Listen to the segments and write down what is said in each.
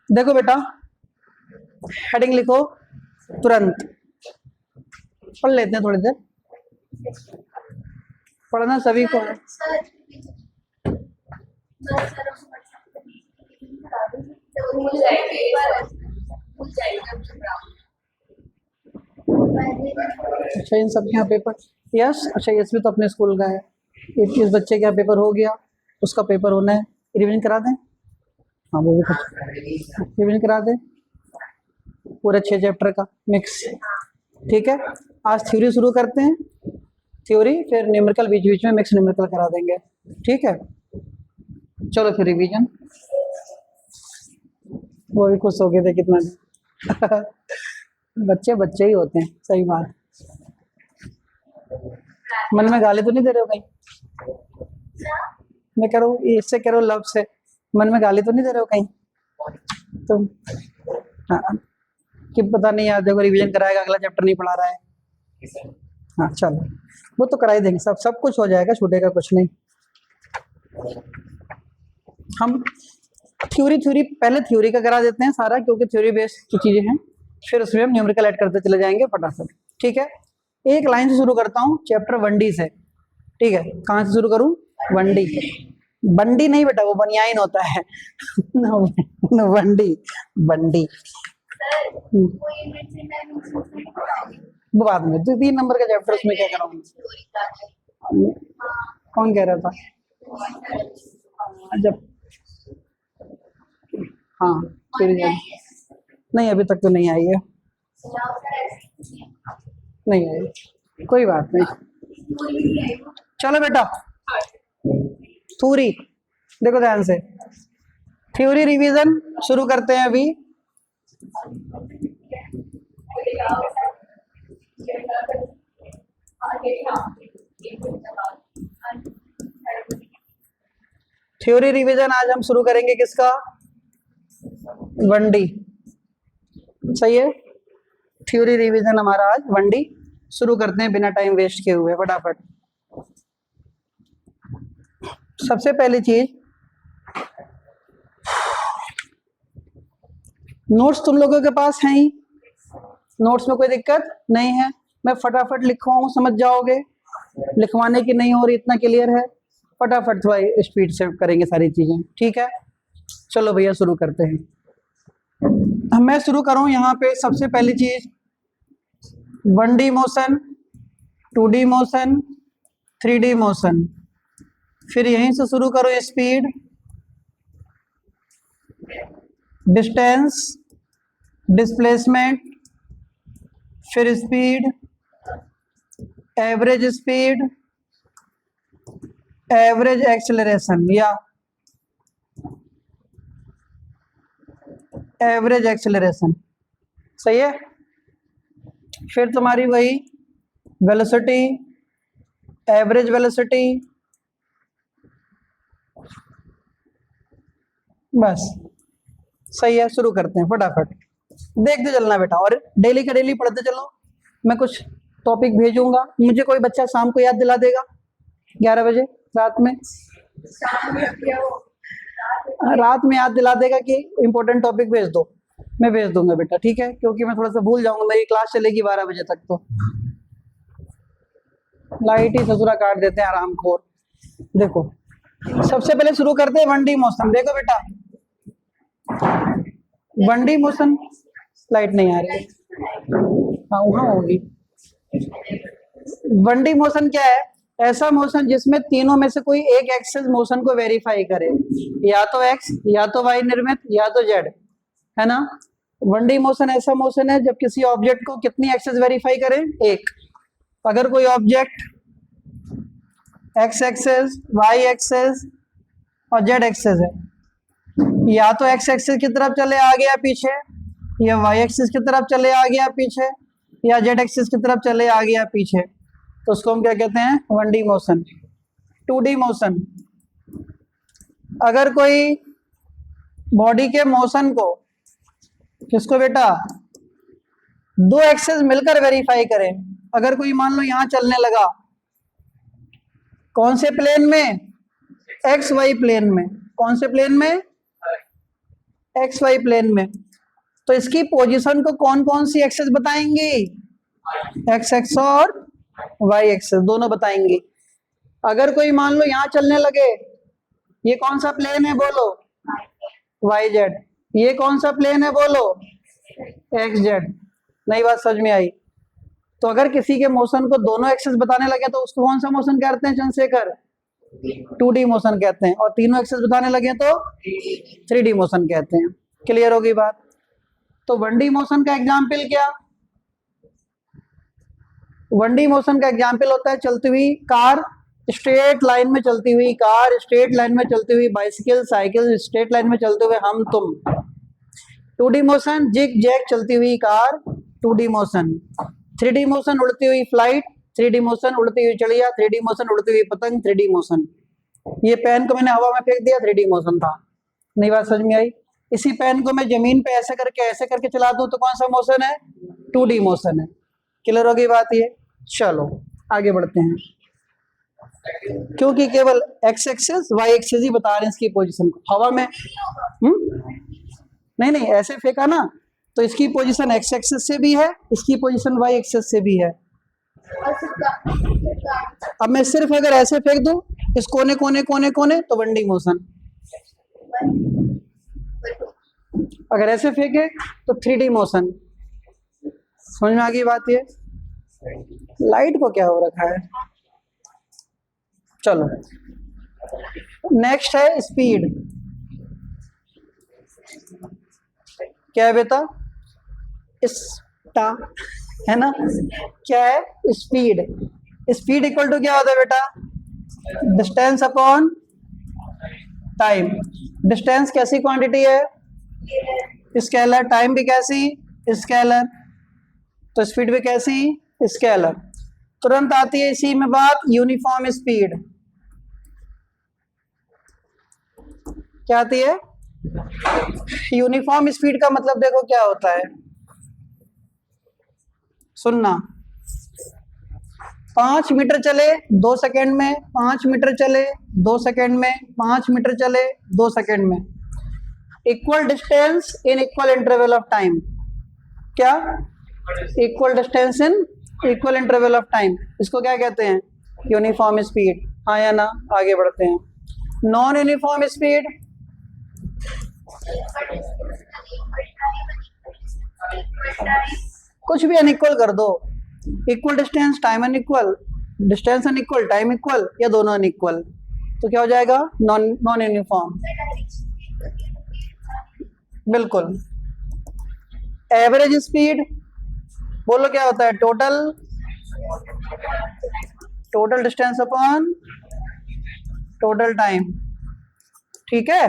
देखो बेटा, हेडिंग लिखो तुरंत। पढ़ लेते हैं थोड़ी देर, पढ़ना सभी को है। अच्छा, इन सबके यहाँ पेपर, यस, अच्छा यस भी तो अपने स्कूल का है। इस बच्चे का पेपर हो गया, उसका पेपर होना है, रिवीजन करा दें। हाँ वो भी रिवीजन करा दें पूरे 6 चैप्टर का मिक्स। ठीक है, आज थ्योरी शुरू करते हैं, थ्योरी फिर न्यूमेरिकल बीच बीच में मिक्स न्यूमेरिकल करा देंगे। ठीक है, चलो फिर रिवीजन। वो भी खुश हो गए थे कितना बच्चे बच्चे ही होते हैं, सही बात। मन में गाली तो नहीं दे रहे हो कहीं? मैं कह रहा हूँ, इससे कह रहा हूँ लव से, मन में गाली तो नहीं दे रहे हो कहीं तुम? हाँ, कि पता नहीं यार, देखो रिवीजन कराएगा, अगला चैप्टर नहीं पढ़ा रहा है। हाँ चलो, वो तो करा ही देंगे, सब कुछ हो जाएगा, छूटेगा कुछ नहीं। हम थ्योरी पहले थ्योरी का करा देते हैं सारा, क्योंकि थ्योरी बेस्ड जो चीजें हैं, फिर उसमें हम न्यूमेरिकल ऐड करते चले जाएंगे फटाफट। ठीक है, एक लाइन से शुरू करता हूँ, चैप्टर 1D से। ठीक है, कहाँ से शुरू करूँ? 1D। बंडी नहीं बेटा, वो बनियाइन होता है बंडी बंडी वो बाद में, तो 3 नंबर का चैप्टर, उसमें क्या कराऊंगी? कौन कह रहा था? जब हाँ फिर नहीं, अभी तक तो नहीं आई है, नहीं आई, कोई बात नहीं। चलो बेटा, थ्योरी देखो ध्यान से, थ्योरी रिवीजन शुरू करते हैं अभी। थ्योरी रिवीजन आज हम शुरू करेंगे किसका? 1D। सही है, थ्योरी रिवीजन हमारा आज 1D शुरू करते हैं, बिना टाइम वेस्ट किए हुए फटाफट। सबसे पहली चीज, नोट्स तुम लोगों के पास हैं ही, नोट्स में कोई दिक्कत नहीं है, मैं फटाफट लिखवाऊं, समझ जाओगे, लिखवाने की नहीं हो रही, इतना क्लियर है। फटाफट थोड़ा स्पीड से करेंगे सारी चीजें। ठीक है, चलो भैया शुरू करते हैं। मैं शुरू करूं यहाँ पे, सबसे पहली चीज 1D motion, 2D motion, 3D motion, फिर यहीं से शुरू करो, स्पीड, डिस्टेंस, डिस्प्लेसमेंट, फिर speed, average speed, average acceleration या एवरेज एक्सेलरेशन। सही है, फिर तुम्हारी वही वेलोसिटी, एवरेज वेलोसिटी, बस सही है। शुरू करते हैं फटाफट, देखते चलना बेटा, और डेली का डेली पढ़ते चलो। मैं कुछ टॉपिक भेजूंगा, मुझे कोई बच्चा शाम को याद दिला देगा 11 बजे रात में, रात में याद दिला देगा कि इंपॉर्टेंट टॉपिक भेज दो, मैं भेज दूंगा बेटा। ठीक है, क्योंकि मैं थोड़ा सा भूल जाऊंगा, मेरी क्लास चलेगी 12 बजे तक, तो लाइट ही ससुरा काट देते हैं आराम खोर। देखो सबसे पहले शुरू करते हैं 1D मोशन। देखो बेटा 1D मोशन, लाइट नहीं आ रही है, हाँ वहां होगी। 1D मोशन क्या है? ऐसा मोशन जिसमें तीनों में से कोई एक एक्सिस मोशन को वेरीफाई करे, या तो एक्स, या तो वाई निर्मित, या तो जेड, है ना। 1D मोशन ऐसा मोशन है जब किसी ऑब्जेक्ट को कितनी एक्सिस वेरीफाई करे? एक। अगर कोई object X axis, Y axis और जेड एक्सिस है, या तो एक्स एक्सिस की तरफ चले आगे या पीछे, या वाई एक्सिस की तरफ चले आगे या पीछे, या जेड एक्सिस की तरफ चले आगे या पीछे, तो उसको हम क्या कहते हैं? 1D motion. 2D मोशन, अगर कोई बॉडी के मोशन को, किसको बेटा? दो एक्सिस मिलकर वेरीफाई करें। अगर कोई मान लो यहां चलने लगा, कौन से प्लेन में? एक्स वाई प्लेन में। कौन से प्लेन में? एक्स वाई प्लेन में, तो इसकी पोजीशन को कौन कौन सी एक्सेस बताएंगी? एक्स एक्स और वाई एक्सेस दोनों बताएंगी। अगर कोई मान लो यहां चलने लगे, ये कौन सा प्लेन है बोलो? Y Z. ये कौन सा प्लेन है बोलो? X Z. नई बात समझ में आई? तो अगर किसी के मोशन को दोनों एक्सेस बताने लगे तो उसको कौन सा मोशन कहते हैं चंद्रशेखर? 2D मोशन कहते हैं। और तीनों एक्सेस बताने लगे तो 3D मोशन कहते हैं। क्लियर होगी बात? तो 1D मोशन का एग्जाम्पल क्या? 1D मोशन का एग्जाम्पल होता है चलती हुई कार, स्ट्रेट लाइन में चलती हुई कार, स्ट्रेट लाइन में चलती हुई बाइसिकल, साइकिल, स्ट्रेट लाइन में चलते हुए हम तुम। 2D मोशन जिग जैग चलती हुई car, 2D motion. 3D motion उड़ती हुई फ्लाइट, 3D मोशन उड़ती हुई चिड़िया, 3D मोशन उड़ती हुई पतंग, 3D मोशन। ये पेन को मैंने हवा में फेंक दिया, 3D मोशन था। नई बात समझ में आई? इसी पेन को मैं जमीन पे ऐसे करके चला दूं तो कौन सा मोशन है? 2D मोशन है। क्लियर होगी बात ये? चलो आगे बढ़ते हैं, क्योंकि केवल एक्स एक्सेस वाई एक्सेस ही बता रहे हैं इसकी पोजीशन को। हवा में नहीं ऐसे फेंका ना, तो इसकी पोजीशन एक्स एक्सेस से भी है, इसकी पोजीशन वाई एक्सेस से भी है। अब मैं सिर्फ अगर ऐसे फेंक दूं इस कोने कोने कोने कोने तो 1D मोशन, अगर ऐसे फेंके तो 3D मोशन। समझ में आ गई बात ये? लाइट को क्या हो रखा है? चलो नेक्स्ट है स्पीड। क्या है बेटा? स्टा है ना? क्या है? स्पीड। स्पीड इक्वल टू क्या होता है बेटा? Distance upon time. डिस्टेंस कैसी क्वांटिटी है? स्केलर। टाइम भी कैसी? स्केलर। तो स्पीड भी कैसी? स्केलर। तुरंत आती है इसी में बात यूनिफॉर्म स्पीड। क्या आती है? यूनिफॉर्म स्पीड का मतलब देखो क्या होता है, सुनना। 5 मीटर चले 2 सेकेंड में, 5 मीटर चले 2 सेकेंड में, 5 मीटर चले 2 सेकेंड में। Equal distance in equal interval of time. क्या? Equal distance in equal interval of time, इसको क्या कहते हैं? Uniform speed. हाँ या ना? आगे बढ़ते हैं। Non uniform speed. कुछ भी अनइक्वल कर दो, equal distance time unequal, distance unequal time equal, या दोनों अनइक्वल, तो क्या हो जाएगा? Non uniform. बिल्कुल। एवरेज स्पीड बोलो क्या होता है? Total distance upon total time. ठीक है?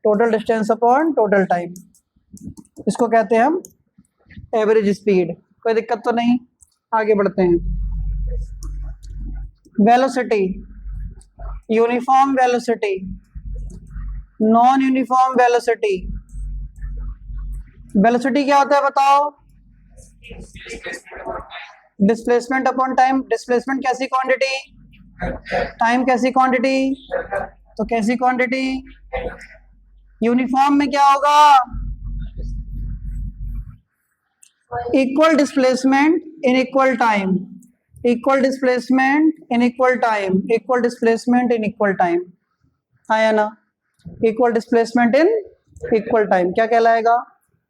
Total distance upon total time, इसको कहते हैं हम एवरेज स्पीड। कोई दिक्कत तो नहीं? आगे बढ़ते हैं। Velocity, uniform velocity, non uniform velocity. Velocity क्या होता है बताओ? Displacement upon time. डिस्प्लेसमेंट कैसी क्वांटिटी? टाइम कैसी क्वांटिटी? तो कैसी क्वांटिटी? यूनिफॉर्म में क्या होगा? Equal displacement in equal time, equal displacement in equal time, equal displacement in equal time. हाँ या ना? Equal displacement in equal time क्या कहलाएगा?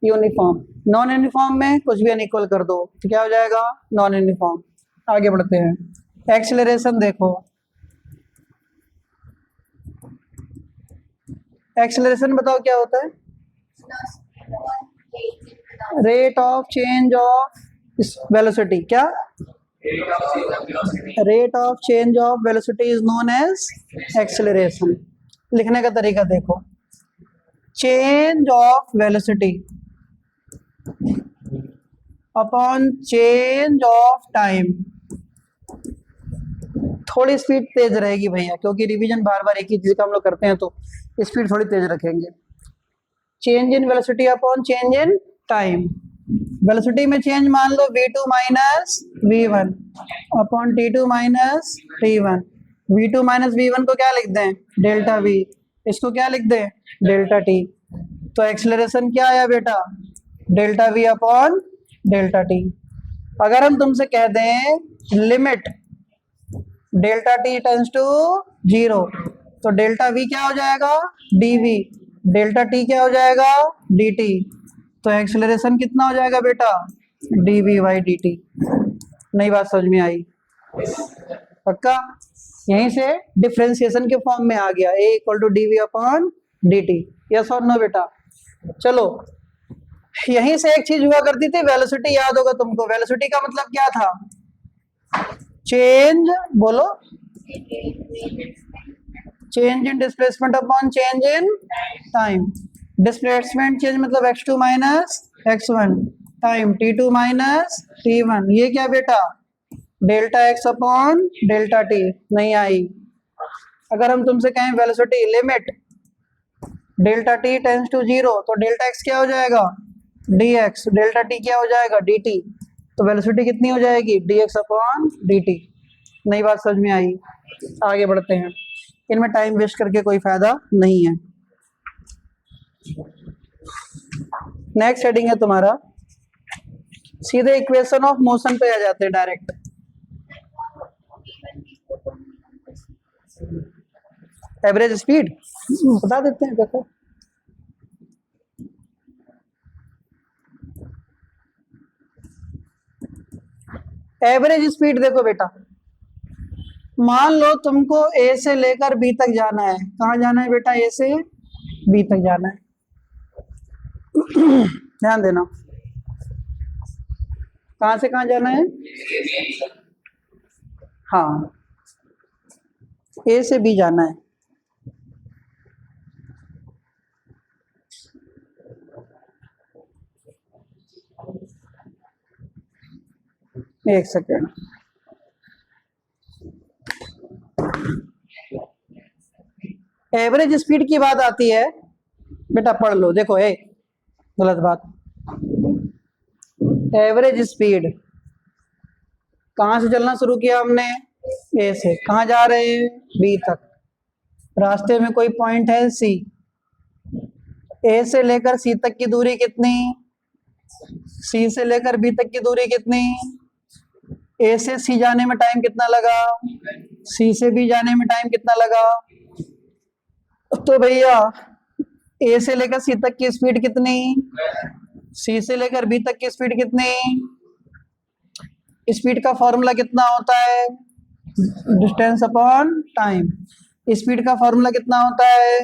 यूनिफॉर्म। नॉन यूनिफॉर्म में कुछ भी अनइक्वल कर दो तो क्या हो जाएगा? Non uniform. आगे बढ़ते हैं। एक्सेलरेशन देखो, एक्सेलरेशन बताओ क्या होता है? Rate of change of velocity. क्या? Rate of change of velocity is known as acceleration. लिखने का तरीका देखो, change of velocity upon change of time. थोड़ी स्पीड तेज रहेगी भैया, क्योंकि रिवीजन बार बार एक ही चीज का हम लोग करते हैं तो स्पीड थोड़ी तेज रखेंगे। Change in velocity upon change in time. Velocity में चेंज मान लो v2 minus v1 upon t2 minus t1। v2 minus v1 को क्या लिख दें? Delta v। इसको क्या लिख दें? Delta t। तो एक्सेलरेशन क्या आया बेटा, delta V upon delta T. अगर हम तुमसे कह दें limit delta T tends to 0, तो डेल्टा वी क्या हो जाएगा, डीवी, डेल्टा टी क्या हो जाएगा, dt। तो एक्सेलरेशन कितना हो जाएगा बेटा, dv बाई dt। नई बात समझ में आई, पक्का। यहीं से डिफरेंशिएशन के फॉर्म में आ गया, a equal to dv upon dt। Yes और नो बेटा। चलो, यहीं से एक चीज हुआ करती थी, वेलोसिटी याद होगा तुमको। वेलोसिटी का मतलब क्या था, चेंज, बोलो, change in displacement upon change in time. Displacement change मतलब x2 minus x1 time t2 minus t1। ये क्या बेटा, delta x upon delta t। नहीं आई। अगर हम तुमसे कहें velocity limit delta t tends to 0, तो डेल्टा x क्या हो जाएगा, dx, डेल्टा t क्या हो जाएगा, dt। तो वेलोसिटी कितनी हो जाएगी, dx अपॉन dt। नई बात समझ में आई। आगे बढ़ते हैं, इनमें टाइम वेस्ट करके कोई फायदा नहीं है। नेक्स्ट हेडिंग है तुम्हारा, सीधे इक्वेशन ऑफ मोशन पे आ जाते हैं डायरेक्ट। एवरेज स्पीड बता देते हैं, देखो एवरेज स्पीड देखो बेटा, मान लो तुमको ए से लेकर बी तक जाना है। कहाँ जाना है बेटा, ए से बी तक जाना है। ध्यान देना, कहाँ से कहाँ जाना है, हाँ, ए से बी जाना है। एक सेकेंड, एवरेज स्पीड की बात आती है बेटा, पढ़ लो। देखो ए, गलत बात, एवरेज स्पीड कहाँ से चलना शुरू किया हमने, ए से। कहाँ जा रहे हैं, बी तक। रास्ते में कोई पॉइंट है सी, ए से लेकर सी तक की दूरी कितनी, सी से लेकर बी तक की दूरी कितनी, ए से सी जाने में टाइम कितना लगा, सी से बी जाने में टाइम कितना लगा। तो भैया ए से लेकर सी तक की स्पीड कितनी, सी से लेकर बी तक की स्पीड कितनी। स्पीड का फॉर्मूला कितना होता है, डिस्टेंस अपॉन टाइम। स्पीड का फॉर्मूला कितना होता है,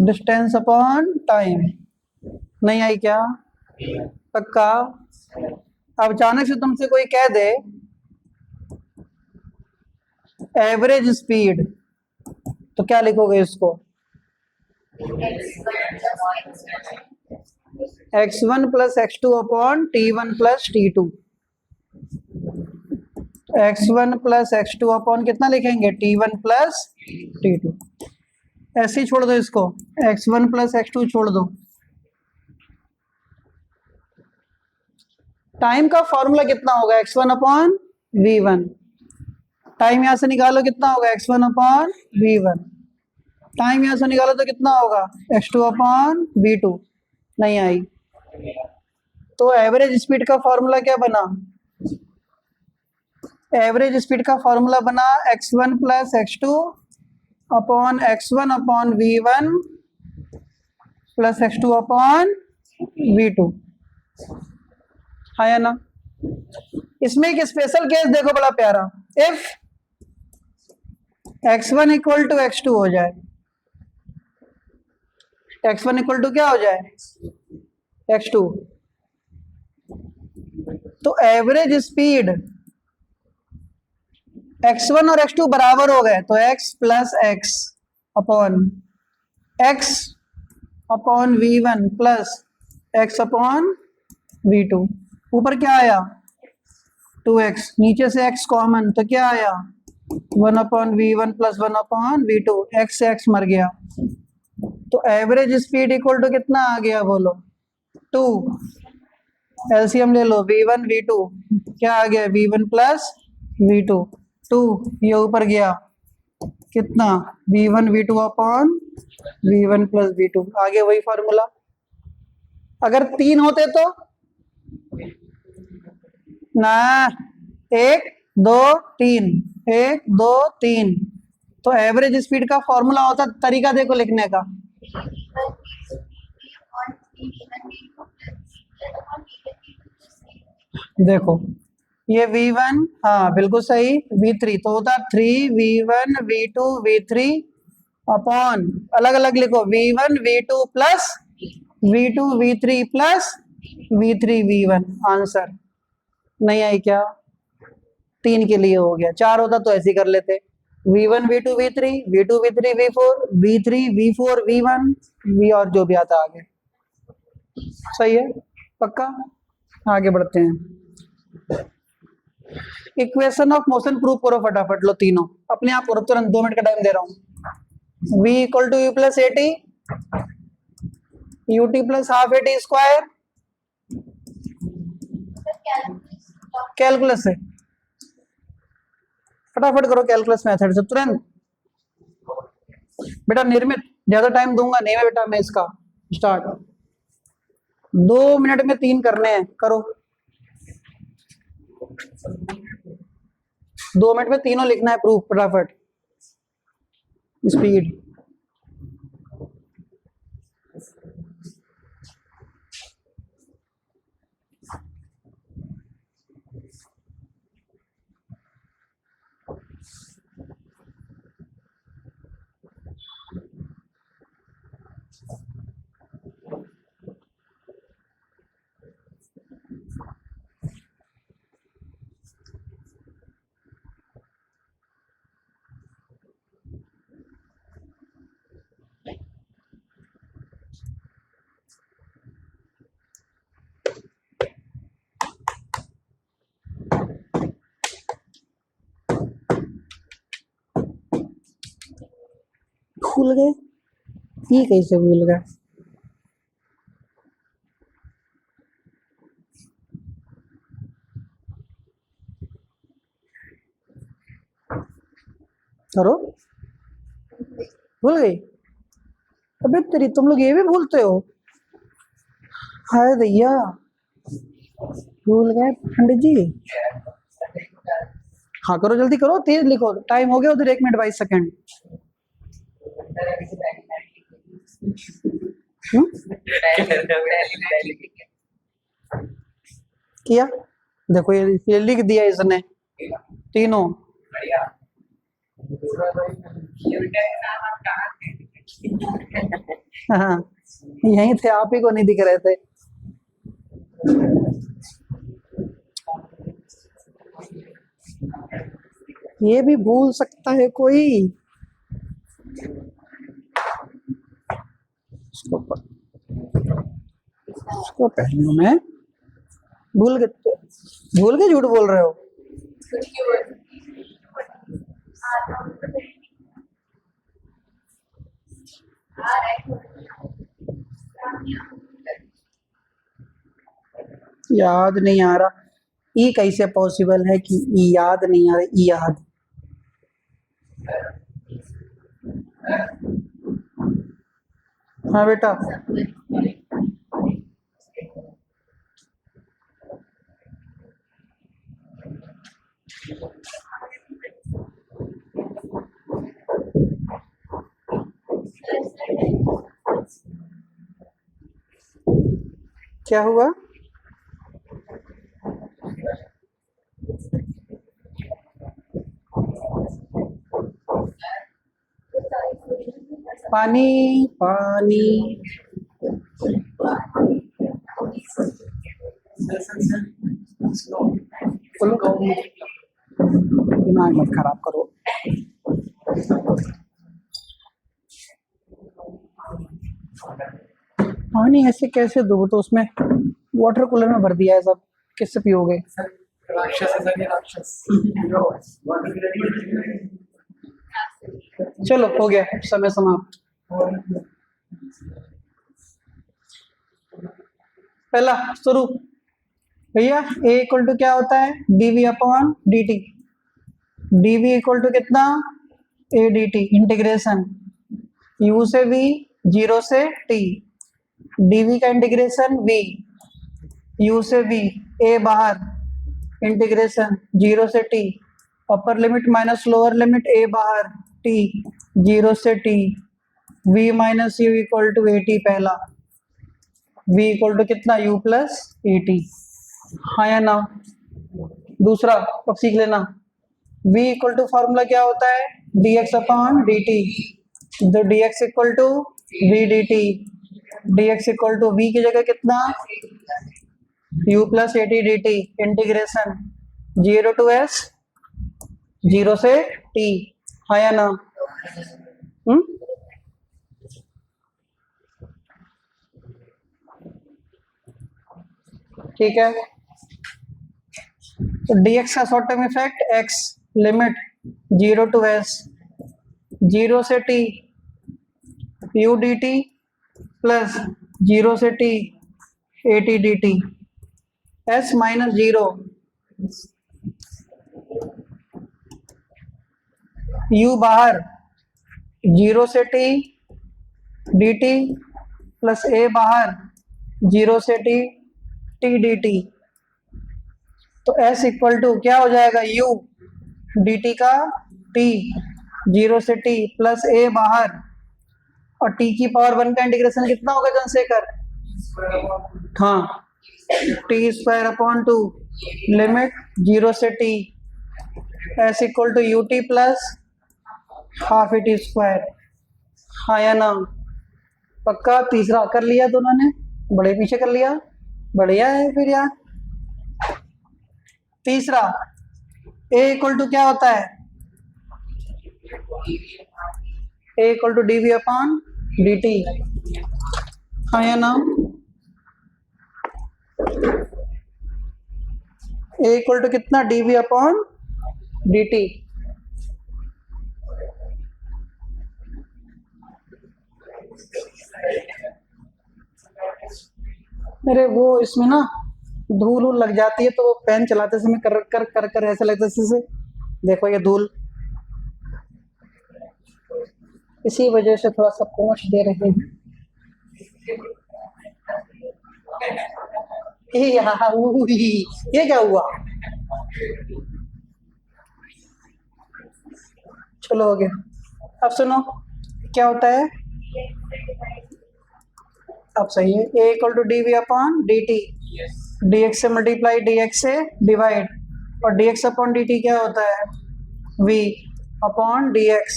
डिस्टेंस अपॉन टाइम। नहीं आई क्या, पक्का। अब अचानक से तुमसे कोई कह दे एवरेज स्पीड, तो क्या लिखोगे इसको, x1 plus x2 upon t1 plus t2। x1 plus x2 upon कितना लिखेंगे, t1 प्लस t2। ऐसे ही छोड़ दो इसको, x1 प्लस x2 छोड़ दो। टाइम का फॉर्मूला कितना होगा, x1 अपॉन v1। टाइम यहां से निकालो, कितना होगा, x1 अपॉन v1। टाइम यहां से निकालो तो कितना होगा, x2 अपॉन v2। नहीं आई। तो एवरेज स्पीड का फॉर्मूला क्या बना, एवरेज स्पीड का फॉर्मूला बना x1 plus x2 upon x1 upon v1 plus x2 upon v2। हाँ या ना। इसमें एक स्पेशल केस देखो बड़ा प्यारा, if x1 equal to x2 हो जाए, x1 इक्वल टू क्या हो जाए, x2, तो एवरेज स्पीड x1 और x2 बराबर हो गए, तो x plus x upon x upon v1 plus x upon v2। ऊपर क्या आया, 2x, नीचे से x कॉमन, तो क्या आया, 1 upon v1 plus 1 upon v2। x से x मर गया, तो एवरेज स्पीड इक्वल टू कितना आ गया, बोलो 2। एलसीएम ले लो, v1 v2 क्या आ गया, v1 प्लस v2, 2 ये ऊपर गया, कितना, v1 v2 upon v1 plus v2। आगे वही फार्मूला, अगर 3 होते तो ना, 1 2 3, 1 2 3। तो एवरेज स्पीड का फॉर्मूला होता, तरीका देखो लिखने का। देखो ये V1, हाँ बिल्कुल सही, V3 तो होता 3V1 V2 V3 अपॉन, अलग अलग लिखो, V1 V2 plus V2 V3 plus V3 V1। Answer नहीं आई क्या? 3 के लिए हो गया, 4 होता तो ऐसे ही कर लेते, V1 V2 V3 V2 V3 V4 V3 V4 V1 V और जो भी आता आगे। सही है, पक्का? आगे बढ़ते हैं। इक्वेशन ऑफ मोशन प्रूव करो फटाफट, लो तीनों अपने आप करो तुरंत, 2 मिनट का टाइम दे रहा हूं। V equal to U plus AT, UT plus half AT square, calculus से फटाफट करो, कैलकुलस मेथड से तुरंत। बेटा निर्मित, ज्यादा टाइम दूंगा नहीं मैं बेटा, मैं इसका स्टार्ट 2 मिनट में 3 करने हैं, करो 2 मिनट में तीनों लिखना है प्रूफ, फटाफट स्पीड। भूल गए, ये कैसे भूल गए? करो, भूल गई? अबे तेरी, तुम लोग ये भी भूलते हो? हाय भैया, भूल गए पंडित जी। हाँ करो, जल्दी करो, तेज लिखो, टाइम हो गया उधर 1 मिनट 22 सेकेंड। किया, देखो ये लिख दिया इसने तीनों। हाँ यहीं थे, आप ही को नहीं दिख रहे थे। ये भी भूल सकता है कोई? इसको पहलू में भूल के झूठ बोल रहे हो? याद नहीं आ रहा, ये कैसे पॉसिबल है कि याद नहीं आ रहा? याद, हाँ बेटा क्या हुआ? पानी पानी, दिमाग मत खराब करो। पानी ऐसे कैसे दो? तो उसमें वाटर कूलर में भर दिया है सब, किससे पियोगे? चलो हो गया, समय समाप्त। पहला शुरू भैया, A इक्वल टू क्या होता है? dv upon dt। dv equal to कितना? a dt, इंटीग्रेशन u से v 0 से t, डीवी का इंटीग्रेशन v, u से v, a बाहर, इंटीग्रेशन 0 से t, upper limit minus lower limit a बाहर, t 0 से t, v minus U equal to A T पहला, v इक्वल टू कितना u प्लस ए टी, हाँ या ना। दूसरा अब सीख लेना, v इक्वल टू फॉर्मूला क्या होता है, dx अपॉन dt, तो dx equal to v dt, dx equal to v की जगह कितना u plus A T D T, integration 0 to s, 0 से t, हाँ या ना। ठीक है, तो dx का short term effect x, limit 0 to s, 0 से t, u dt प्लस 0 से t, ए T D T, s minus 0, u बाहर, 0 से t D T plus a बाहर, 0 से t टी डी टी, तो s इक्वल टू क्या हो जाएगा, u dt का t 0 से t प्लस a बाहर, और t की पावर 1 का इंटीग्रेशन कितना होगा जनसेकर, हाँ t स्क्वायर अपॉन 2, लिमिट 0 से t, s equal to U T plus half A T square, हाँ या ना। पक्का तीसरा कर लिया दोनों ने, बड़े पीछे कर लिया, बढ़िया है फिर यार। तीसरा a इक्वल टू क्या होता है, a equal to D V upon D T, हाँ या ना। a इक्वल टू कितना, D V upon D T, अरे वो इसमें ना धूल वूल लग जाती है, तो वो पेन चलाते समय कर कर कर कर ऐसा लगता है जैसे, देखो ये धूल, इसी वजह से थोड़ा सा पोंछ दे रहे हैं। ये क्या हुआ, चलो हो गया। अब सुनो क्या होता है, अब सही है, a equal to D V upon D T, D X से मल्टीप्लाई डी एक्स से डिवाइड, और D X upon D T क्या होता है, v अपॉन डी एक्स,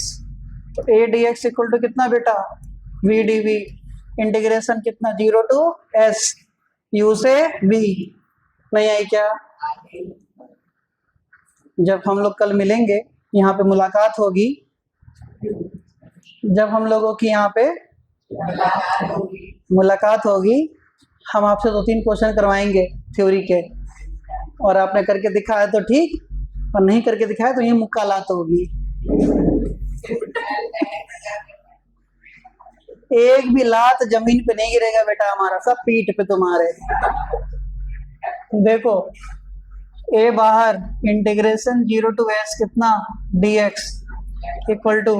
तो a D X equal to कितना बेटा, v डी वी, इंटीग्रेशन कितना 0 टू s, u से v, नहीं आई क्या। जब हम लोग कल मिलेंगे, यहाँ पे मुलाकात होगी, जब हम लोगों की यहाँ पे मुलाकात होगी, हम आपसे 2-3 क्वेश्चन करवाएंगे थ्योरी के, और आपने करके दिखाया तो ठीक, और नहीं करके दिखाया तो ये मुकालात होगी। एक भी लात जमीन पे नहीं गिरेगा बेटा हमारा, सब पीठ पे तुम्हारे। देखो a बाहर, इंटीग्रेशन 0 टू s कितना dx इक्वल टू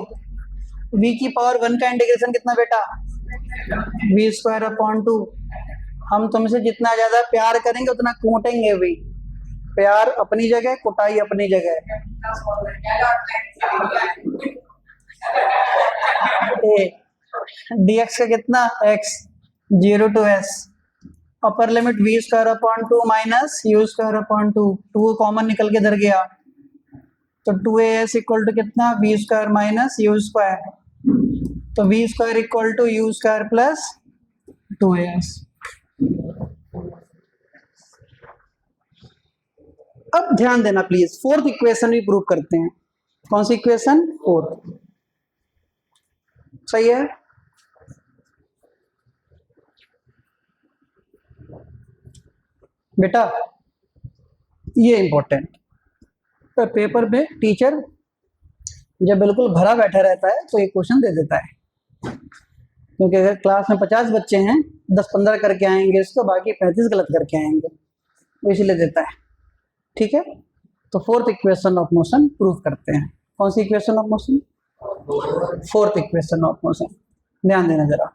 v की पावर 1 का इंटीग्रेशन कितना बेटा, v स्क्वायर अपॉन 2। हम तुमसे जितना ज्यादा प्यार करेंगे उतना कूटेंगे भी, प्यार अपनी जगह, कुटाई अपनी जगह। dx का कितना x, 0 to s, upper limit v square upon 2 minus U square upon 2, 2 common निकल के इधर गया, तो 2as इक्वल टू कितना, v square minus U square, तो v square equal to U square plus 2as। अब ध्यान देना प्लीज, फोर्थ इक्वेशन भी प्रूव करते हैं। कौन सी इक्वेशन, फोर्थ, सही है। बेटा ये इंपॉर्टेंट, तो पेपर में टीचर जब बिल्कुल भरा बैठा रहता है तो ये क्वेश्चन दे देता है, क्योंकि अगर क्लास में 50 बच्चे हैं, 10-15 करके आएंगे तो बाकी 35 गलत करके आएंगे, तो इसलिए देता है। ठीक है, तो fourth equation of motion prove करते हैं। कौन सी equation of motion, fourth equation of motion, ध्यान देना जरा।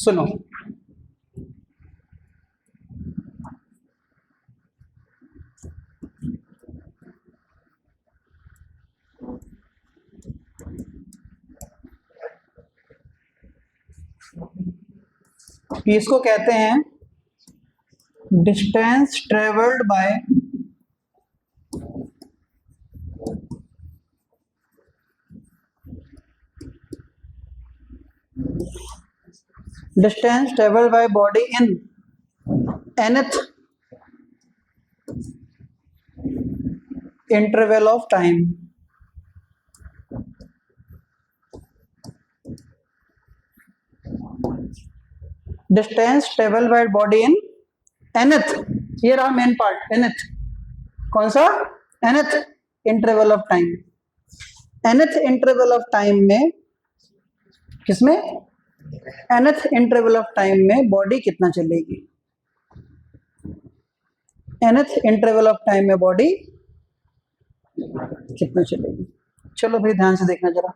सुनो, इसको कहते हैं distance travelled by distance traveled by body in nth interval of time. Distance traveled by body in nth, ये रहा मेन पार्ट, nth कौन सा, nth interval of time. nth interval of time में, किसमें, nth इंटरवल ऑफ टाइम में body कितना चलेगी, nth interval of time में बॉडी कितना चलेगी। चलो भाई ध्यान से देखना जरा,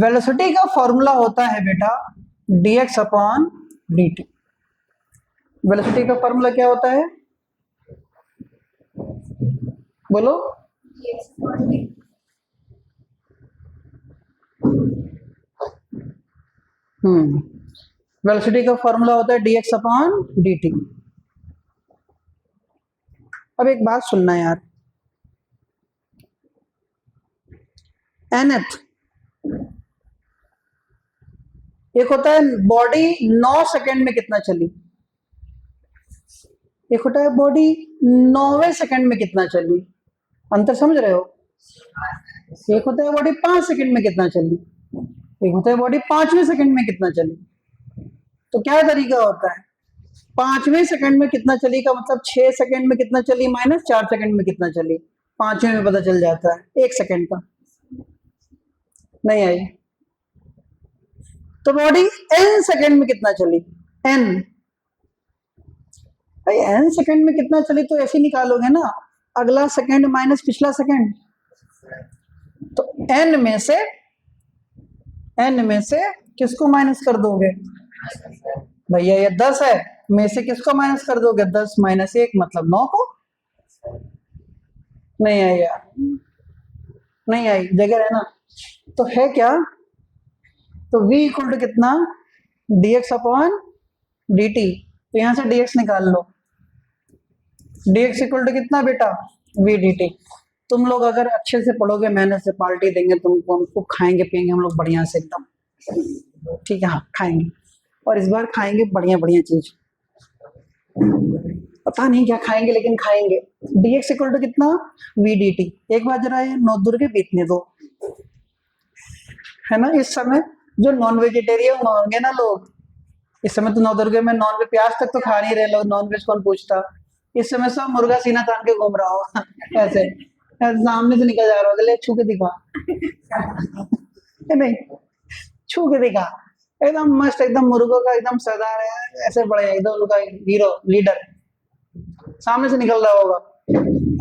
वेलोसिटी का फॉर्मूला होता है बेटा dx अपॉन dt। वेलोसिटी का फॉर्मूला क्या होता है, बोलो, वेलोसिटी का फॉर्मूला होता है dx अपॉन dt। अब एक बात सुनना यार, nth, एक होता है बॉडी 9 सेकंड में कितना चली, एक होता है बॉडी 9वें सेकंड में कितना चली, अंतर समझ रहे हो। एक होता है बॉडी 5 सेकंड में कितना चली, एक होता है बॉडी 5वें सेकंड में कितना चली। तो क्या तरीका होता है, 5वें सेकंड में कितना चली का मतलब 6 सेकंड में कितना चली माइनस 4 सेकंड में कितना चली, 5वें में पता चल जाता है 1 सेकंड का। नहीं आई तो बॉडी n सेकंड में कितना चली, n, भाई n सेकंड में कितना चली तो ऐसे निकालोगे ना, अगला सेकंड माइनस पिछला सेकंड, तो n में से किसको माइनस कर दोगे, भैया ये 10 है, में से किसको माइनस कर दोगे, 10 माइनस 1 मतलब 9 को। नहीं आई यार, नहीं आई, जगह है ना, तो है क्या, तो v इक्वल टू कितना, dx अपॉन dt, तो यहां से dx निकाल लो, dx इक्वल टू कितना बेटा, v dt। तुम लोग अगर अच्छे से पढ़ोगे, मेहनत से, पार्टी देंगे तुमको, हमको खाएंगे पिएंगे हम लोग बढ़िया से एकदम, ठीक है, हाँ खाएंगे, और इस बार खाएंगे बढ़िया बढ़िया चीज, पता नहीं क्या खाएंगे लेकिन खाएंगे। dx इक्वल टू कितना, v dt। एक बार जरा ये 9 दुर्गे बीतने दो, है ना। इस समय जो नॉन वेजिटेरियन होंगे ना लोग, इस समय तो 9 दुर्गे में नॉन वेज, प्याज तक तो खा नहीं रहे लोग, नॉन वेज कौन पूछता, इस समय सब मुर्गा सीना तान के घूम रहा हो ऐसे सामने से निकल जा रहा होगा, ले छू के दिखा नहीं, छू के दिखा, एकदम मस्त, एकदम मुर्गों का एकदम सरदार है, ऐसे बड़े एकदम उनका हीरो लीडर सामने से निकल रहा होगा,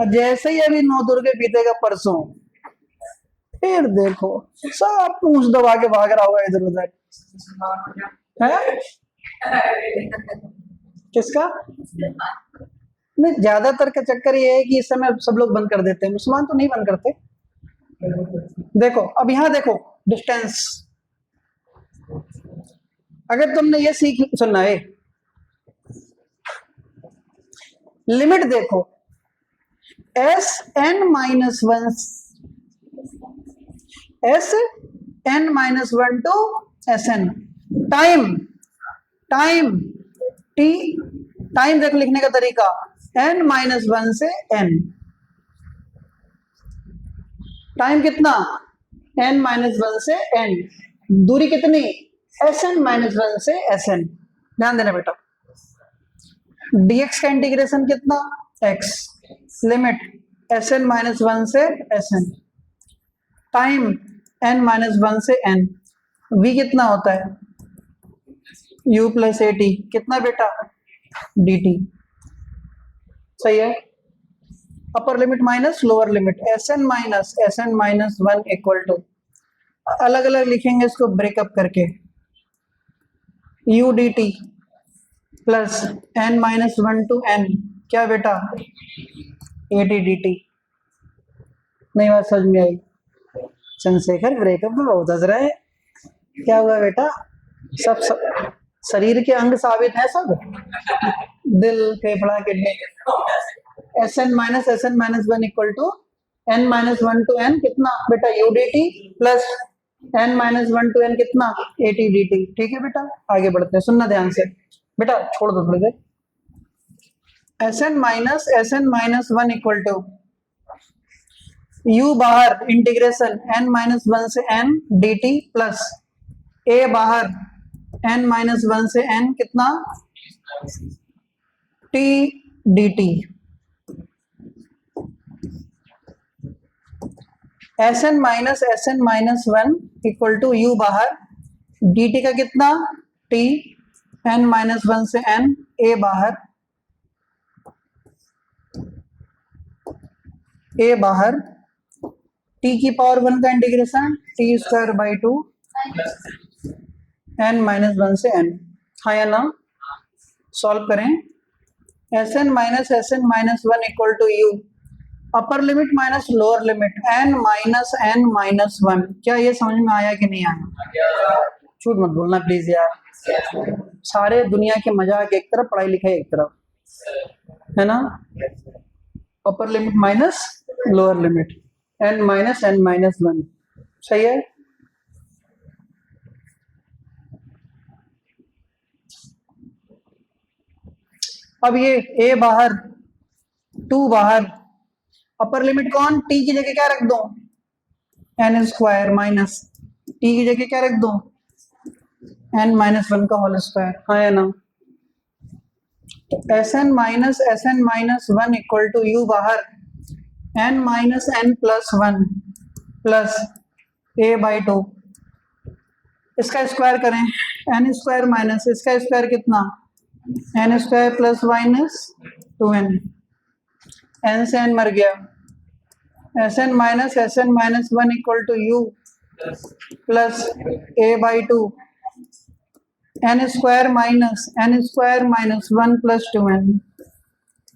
और जैसे ही अभी 9 दुर्गे बीतेगा परसों, फिर देखो सब पूंछ दबा के भाग रहा होगा इधर उधर, है किसका, नहीं ज्यादातर का चक्कर ये है कि इस समय सब लोग बंद कर देते हैं, मुसलमान तो नहीं बंद करते। देखो अब यहां देखो डिस्टेंस, अगर तुमने ये सीख सुनना है, लिमिट देखो, S N minus 1 to S N, time T, time देखो लिखने का तरीका, n-1 से n, टाइम कितना, n-1 से n, दूरी कितनी, sn-1 से sn। ध्यान देना बेटा, dx का इंटीग्रेशन कितना, x, लिमिट sn-1 से sn, टाइम n-1 से n, v कितना होता है, u प्लस at, कितना बेटा, dt, सही है। Upper limit minus lower limit, sn minus 1 equal to अलग अलग लिखेंगे इसको ब्रेकअप करके, U D T plus n minus 1 to n, क्या बेटा, ए टी डी टी। नहीं बात समझ में आई? चंद्रशेखर ब्रेकअप में बहुत हंस रहे हैं, क्या हुआ बेटा? सब शरीर के अंग साबित है सब, दिल, फेफड़ा, kidney. Sn minus 1 equal to n minus 1 to n कितना बेटा, UDT plus n minus 1 to n कितना, ATDT। ठीक है बेटा, आगे बढ़ते हैं, सुनना ध्यान से बेटा, छोड़ दो थोड़ी देर। Sn minus 1 equal to u बाहर इंटीग्रेशन n माइनस 1 से n dt प्लस a बाहर n माइनस 1 से n कितना t dt। Sn minus 1 equal to u बाहर dt का कितना t n माइनस 1 से n a बाहर t की पावर 1 का integration t square by 2 n minus 1 से n। हाँ या ना? सॉल्व करें। Sn minus 1 equal to u upper limit minus lower limit n minus 1। क्या ये समझ में आया कि नहीं आया? झूठ मत बोलना प्लीज यार, सारे दुनिया के मजाक एक तरफ, पढ़ाई लिखाई एक तरफ, है ना? अपर limit minus lower limit n minus 1, सही है? अब ये a बाहर 2 बाहर, अपर लिमिट कौन, t की जगह क्या रख दो, n स्क्वायर माइनस t की जगह क्या रख दो, n माइनस 1 का होल स्क्वायर। हाँ या ना? तो Sn minus 1 equal to u बाहर n minus n plus 1 plus a by 2, इसका स्क्वायर करें, n स्क्वायर माइनस इसका स्क्वायर कितना, n square plus minus 2n, n से n मर गया। Sn minus 1 equal to u plus a by 2, n square minus 1 plus 2n,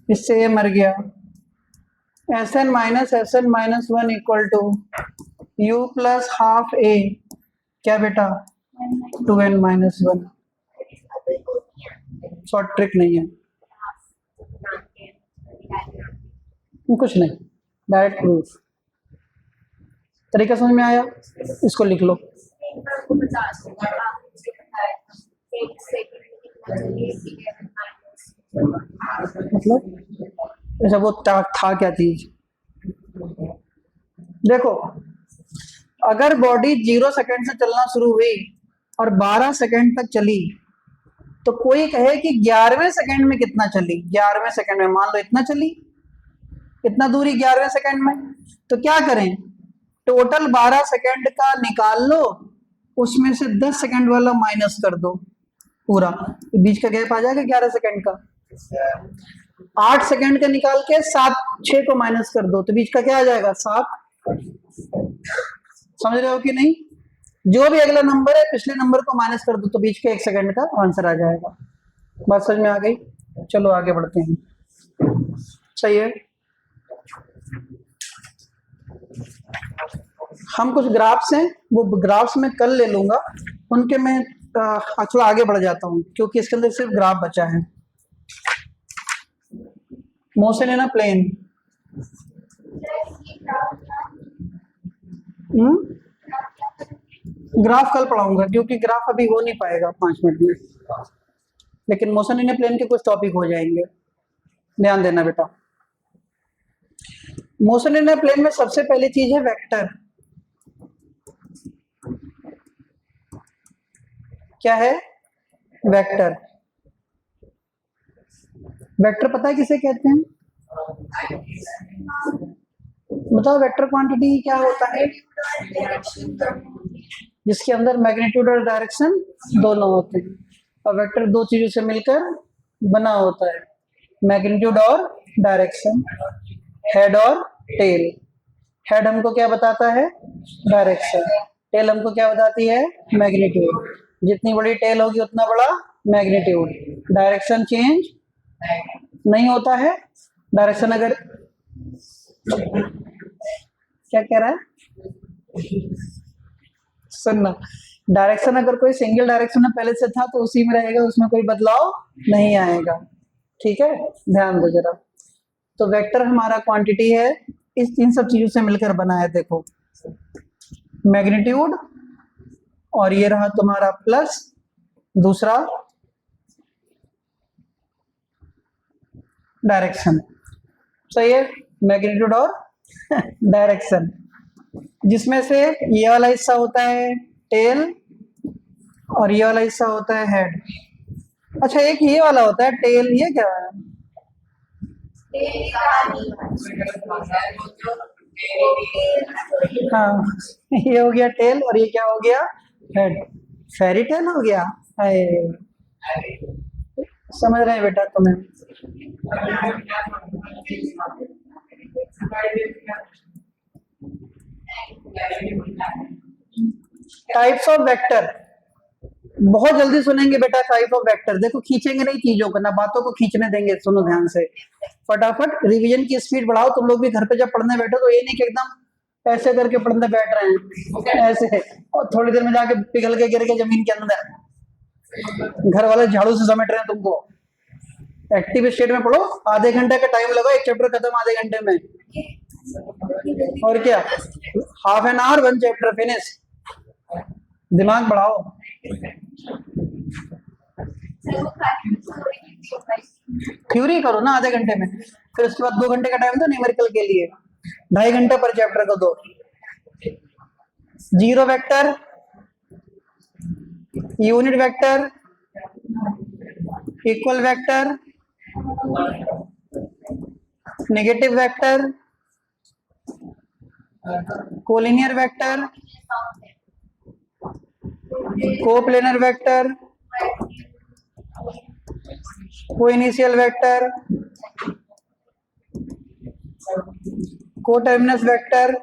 इससे a मर गया। Sn minus 1 equal to u plus half a, क्या बेटा, 2n माइनस 1। शॉर्ट ट्रिक नहीं है, कुछ नहीं, डायरेक्ट प्रूफ। तरीका समझ में आया? इसको लिख लो। मतलब ऐसा वो था क्या चीज? देखो, अगर बॉडी 0 सेकंड से चलना शुरू हुई और 12 सेकंड तक चली, तो कोई कहे कि 11वें सेकंड में कितना चली, 11वें सेकंड में मान लो इतना चली, इतना दूरी 11वें सेकंड में, तो क्या करें, टोटल 12 सेकंड का निकाल लो, उसमें से 10 सेकंड वाला माइनस कर दो पूरा, तो बीच का गैप आ जाएगा 11 सेकंड का। 8 सेकंड का निकाल के 6 को माइनस कर दो, तो बीच का क्या आ जाएगा, 7। समझ रहे हो कि नहीं? जो भी अगला नंबर है पिछले नंबर को माइनस कर दो, तो बीच के 1 सेकंड का आंसर आ जाएगा। बात समझ में आ गई? चलो आगे बढ़ते हैं, सही है। हम कुछ ग्राफ्स हैं, वो ग्राफ्स में कल ले लूंगा, उनके मैं थोड़ा आगे बढ़ जाता हूँ, क्योंकि इसके अंदर सिर्फ ग्राफ बचा है। Motion in a plane, graph कल पढ़ाऊंगा, क्योंकि ग्राफ अभी हो नहीं पाएगा 5 मिनट में, लेकिन मोशन इन ए प्लेन के कुछ टॉपिक हो जाएंगे, ध्यान देना बेटा। मोशन इन ए प्लेन में सबसे पहली चीज है वेक्टर। क्या है? वेक्टर। वेक्टर पता है किसे कहते हैं? बताओ, वेक्टर क्वांटिटी क्या होता है? जिसके अंदर मैग्नीट्यूड और डायरेक्शन दोनों होते हैं, और वेक्टर दो चीजों से मिलकर बना होता है, मैग्नीट्यूड और डायरेक्शन, हेड और टेल। हेड हमको क्या बताता है? डायरेक्शन। टेल हमको क्या बताती है? मैग्नीट्यूड। जितनी बड़ी टेल होगी उतना बड़ा मैग्नीट्यूड। डायरेक्शन चेंज नहीं होता है। डायरेक्शन अगर, क्या कह रहा है, सुनना, डायरेक्शन अगर कोई सिंगल डायरेक्शन में पहले से था तो उसी में रहेगा, उसमें कोई बदलाव नहीं आएगा। ठीक है, ध्यान दो जरा। तो वेक्टर हमारा क्वांटिटी है, इस इन सब चीजों से मिलकर बना है। देखो, मैग्नीट्यूड, और ये रहा तुम्हारा प्लस दूसरा डायरेक्शन। सही है, मैग्नीट्यूड और डायरेक्शन, जिसमें से ये वाला हिस्सा होता है टेल और ये वाला हिस्सा होता है हेड। अच्छा, एक ये वाला होता है टेल, ये क्या है? हाँ, ये हो गया टेल और ये क्या हो गया? हेड। फेरी टेल हो गया। हाय, समझ रहे हैं बेटा तुम्हें? टाइप्स ऑफ वेक्टर बहुत जल्दी सुनेंगे बेटा। टाइप ऑफ वेक्टर, देखो खींचेंगे नहीं चीजों को, ना बातों को खींचने देंगे। सुनो ध्यान से, फटाफट रिवीजन की स्पीड बढ़ाओ। तुम लोग भी घर पे जब पढ़ने बैठो तो ये नहीं कि एकदम ऐसे करके पढ़ने बैठ रहे हैं ऐसे, और थोड़ी देर में जाके पिघल के गिर के जमीन के अंदर। घर वाले झाड़ू से समेट रहे हैं तुमको। एक्टिव स्टेट में पढ़ो, आधे घंटे का टाइम लगा, एक चैप्टर खत्म आधे घंटे में। और क्या, half an hour 1 chapter finish. दिमाग बढ़ाओ। थ्योरी करो ना आधे घंटे में, फिर उसके बाद 2 घंटे का टाइम दो न्यूमेरिकल के लिए, 2.5 घंटे पर चैप्टर को दो। Zero vector, unit vector, equal vector, negative vector, collinear vector, coplanar vector, coinitial vector, coterminus vector,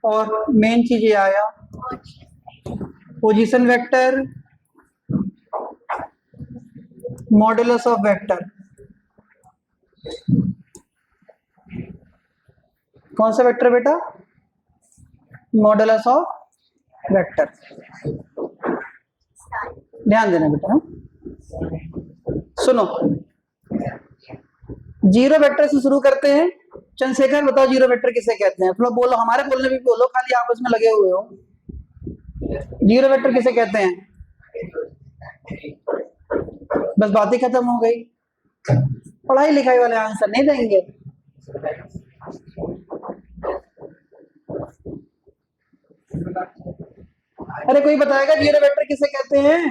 और मेन चीज ये आया position vector, modulus of vector. कौन सा वेक्टर बेटा? Modulus of vector. ध्यान देना बेटा। सुनो, जीरो वेक्टर से शुरू करते हैं। चंद्रशेखर बताओ जीरो वेक्टर किसे कहते हैं? थोड़ा बोलो, हमारे बोलने भी बोलो, खाली आपस में लगे हुए हो। जीरो वेक्टर किसे कहते हैं? बस बात ही खत्म हो गई। पढ़ाई लिखाई वाले आंसर नहीं देंगे। अरे कोई बताएगा जीरो वेक्टर किसे कहते हैं?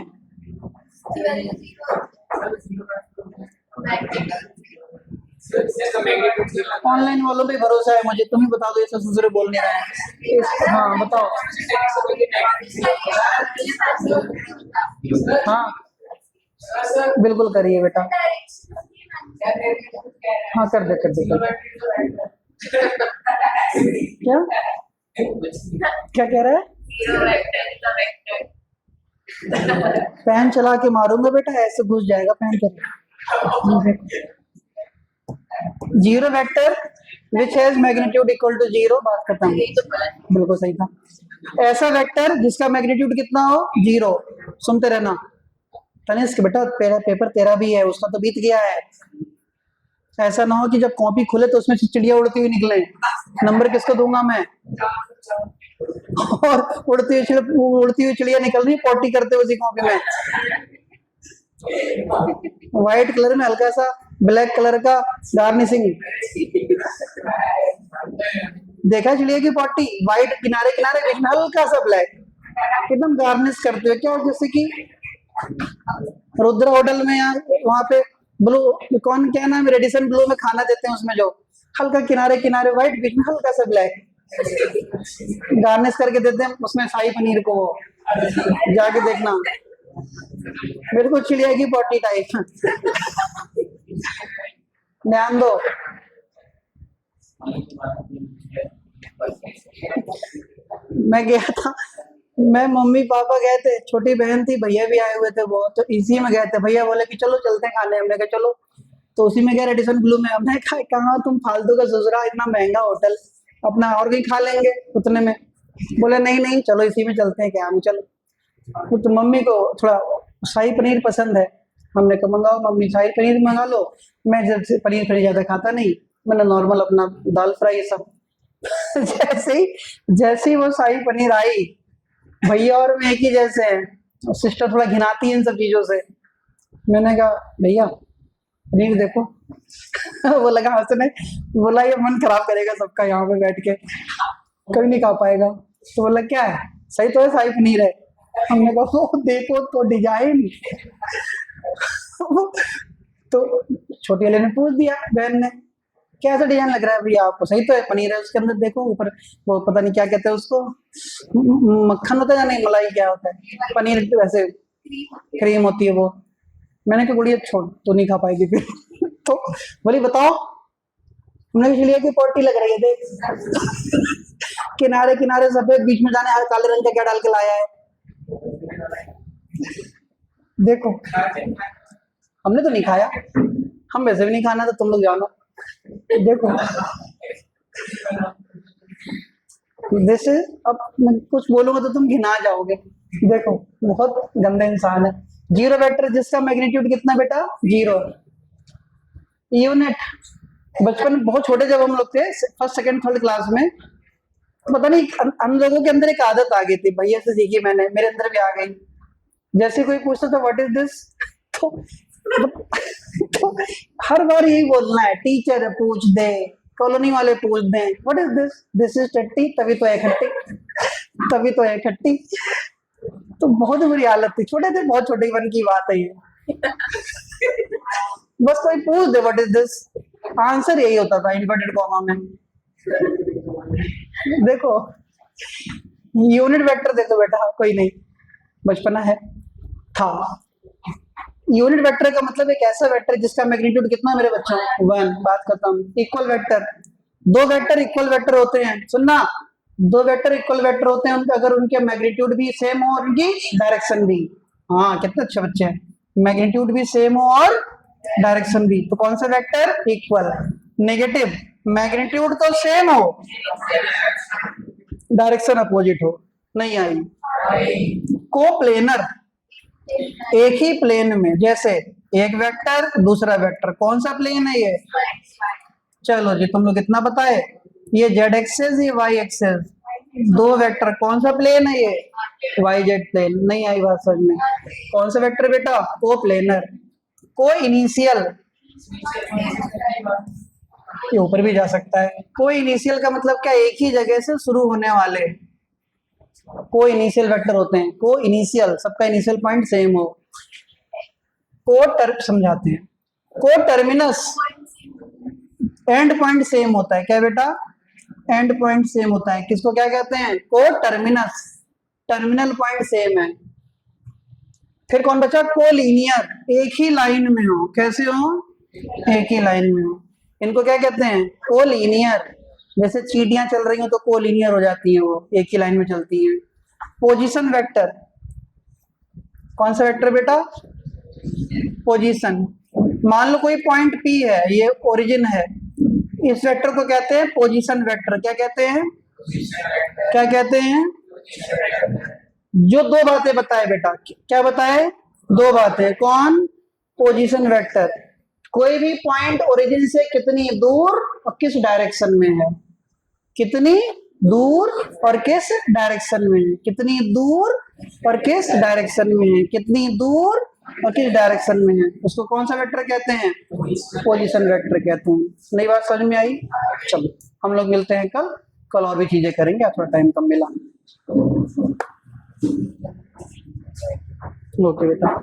ऑनलाइन वालों पे भरोसा है मुझे, तुम ही बता दो, ये सब दूसरे बोल नहीं रहे हैं। हाँ बताओ। हाँ बिल्कुल करिए बेटा। हाँ कर दे कर दे। क्या क्या कह रहा है? फैन चला के मारूंगा बेटा, ऐसे घुस जाएगा फैन के। Zero vector which has magnitude equal to zero, बात खत्म। बिल्कुल सही था। ऐसा वेक्टर जिसका मैग्नीट्यूड कितना हो? जीरो। सुनते रहना तनिष्क बेटा, पेपर तेरा भी है, उसका तो बीत गया है। ऐसा ना हो कि जब कॉपी खुले तो उसमें चिड़िया उड़ती हुई निकले। नंबर किसको दूंगा मैं? और उड़ती हुई चिड़िया निकल रही पोटी करते हुए उसी कॉपी में, व्हाइट कलर में हल्का सा ब्लैक कलर का गार्निशिंग। देखा चिड़िया की पोटी, व्हाइट किनारे किनारे, बीच में हल्का सा ब्लैक, एकदम गार्निश करते हुए। क्या जैसे कि रुद्र होटल में या वहां पे ब्लू, कौन क्या नाम, रेडिसन ब्लू में खाना देते हैं, उसमें जो हल्का किनारे किनारे व्हाइट, बीच में हल्का सा ब्लैक गार्निश करके देते हैं, उसमें शाही पनीर को। जाके देखना, बिल्कुल चिड़िया की पोटी टाइप। ध्यान दो। मैं गया था, मैं मम्मी पापा गए थे, छोटी बहन थी, भैया भी आए हुए थे, वो तो इसी में गए थे। भैया बोले कि चलो चलते हैं खाने, हमने कहा चलो, तो उसी में गया रेडिसन ब्लू में। हमने कहा कहाँ तुम फालतू का सोच रहा, इतना महंगा होटल, अपना और कहीं खा लेंगे उतने में। बोले नहीं नहीं चलो इसी में चलते हैं, क्या हम चलो। तो मम्मी को थोड़ा शाही पनीर पसंद है, हमने कहा मंगाओ मम्मी शाही पनीर मंगा लो। मैं जैसे पनीर फनीर ज्यादा खाता नहीं, मैंने नॉर्मल अपना दाल फ्राई ये सब जैसे ही वो शाही पनीर आई, भैया और मैं एक ही जैसे हैं, सिस्टर थोड़ा घिनाती है इन सब चीजों से। मैंने कहा भैया पनीर देखो वो लगा हंसने, बोला ये मन खराब करेगा सबका यहाँ पे बैठ के, कभी नहीं खा पाएगा। तो बोला क्या है, सही तो है शाही पनीर है। हमने कहा वो देखो तो डिजाइन तो छोटी वाले ने पूछ दिया बहन ने, कैसा डिजाइन लग रहा है भैया आपको, सही तो है पनीर है, उसके अंदर देखो ऊपर वो पता नहीं क्या कहते हैं उसको, मक्खन होता है या नहीं मलाई क्या होता है, पनीर वैसे क्रीम होती है वो। मैंने कहा गुड़िया छोड़, तो नहीं खा पाएगी फिर तो बोली बताओ। हमने इसलिए कि पोटी लग रही है देख किनारे किनारे सफेद, बीच में जाने काले रंग का क्या डाल के लाया है देखो। हमने तो नहीं खाया, हम वैसे भी नहीं खाना, तो तुम लोग जानो देखो। दिस अब मैं कुछ बोलूंगा तो तुम घिना जाओगे। देखो बहुत गंदे इंसान है। जीरो वेक्टर जिसका मैग्नीट्यूड कितना बेटा, 0 यूनिट। बचपन में बहुत छोटे जब हम लोग थे, फर्स्ट सेकंड थर्ड क्लास में, पता नहीं हम लोगों के अंदर एक आदत आ गई थी, भैया से सीखी मैंने, मेरे अंदर भी आ गई। जैसे कोई पूछता था व्हाट इज दिस, तो हर बार यही बोलना है, टीचर पूछ दे, कॉलोनी वाले पूछ दें what is this, this is टट्टी, तभी तो है खट्टी, तभी तो है खट्टी। तो बहुत बुरी हालत थी, छोटे थे, बहुत छोटे बन की बात है ये बस कोई पूछ दे व्हाट इज दिस, आंसर यही होता था इन्वर्टेड कॉमा में। देखो यूनिट वेक्टर दे दो बेटा, कोई नहीं, बचपना है था। यूनिट वेक्टर का मतलब एक ऐसा वेक्टर जिसका मैग्नीट्यूड कितना मेरे बच्चों, 1, बात खत्म। इक्वल वेक्टर, दो वेक्टर इक्वल वेक्टर होते हैं, सुनना, दो वेक्टर इक्वल वेक्टर होते हैं उनका, अगर उनके मैग्नीट्यूड भी सेम हो और उनकी डायरेक्शन भी, हाँ कितने अच्छे बच्चे हैं, मैग्नीट्यूड भी सेम हो और डायरेक्शन भी, तो कौन सा वेक्टर, इक्वल। नेगेटिव, मैग्नीट्यूड तो सेम हो, डायरेक्शन अपोजिट हो, नहीं आई। कोप्लेनर, एक ही प्लेन में, जैसे एक वेक्टर दूसरा वेक्टर, कौन सा प्लेन है ये, चलो जी तुम लोग इतना बताए, ये जेड एक्सेस, ये वाई एक्सेस, दो वेक्टर, कौन सा प्लेन है ये, वाई जेड प्लेन। नहीं आई बात समझ में, कौन सा वेक्टर बेटा, कोप्लेनर। को इनिशियल, ये ऊपर भी जा सकता है। को इनिशियल का मतलब क्या, एक ही जगह से शुरू होने वाले को इनिशियल वेक्टर होते हैं। को इनिशियल, सबका इनिशियल पॉइंट सेम हो। को समझाते हैं, को टर्मिनस, एंड पॉइंट सेम होता है, क्या बेटा, एंड पॉइंट सेम होता है, किसको क्या कहते हैं, को टर्मिनस, टर्मिनल पॉइंट सेम है। फिर कौन बचा, को लीनियर, एक ही लाइन में हो, कैसे हो, एक ही लाइन में हो, इनको क्या कहते हैं, को लीनियर। जैसे चींटियां चल रही हो तो को लीनियर हो जाती हैं, वो एक ही लाइन में चलती हैं। पोजीशन वेक्टर, कौन सा वेक्टर बेटा, पोजीशन। मान लो कोई पॉइंट P है, ये ओरिजिन है, इस वेक्टर को कहते हैं पोजीशन वेक्टर। क्या कहते हैं, क्या कहते हैं, जो दो बातें बताए बेटा, क्या बताए, दो बातें, कौन, पोजीशन वेक्टर। कोई भी पॉइंट ओरिजिन से कितनी दूर और किस डायरेक्शन में है, कितनी दूर और किस डायरेक्शन में है, कितनी दूर और किस डायरेक्शन में है, कितनी दूर और किस डायरेक्शन में है, उसको कौन सा वेक्टर कहते हैं, पोजीशन वेक्टर कहते हैं। नई बात समझ में आई, चलो हम लोग मिलते हैं कल, कल और भी चीजें करेंगे, थोड़ा टाइम कम मिला। ओके बेटा।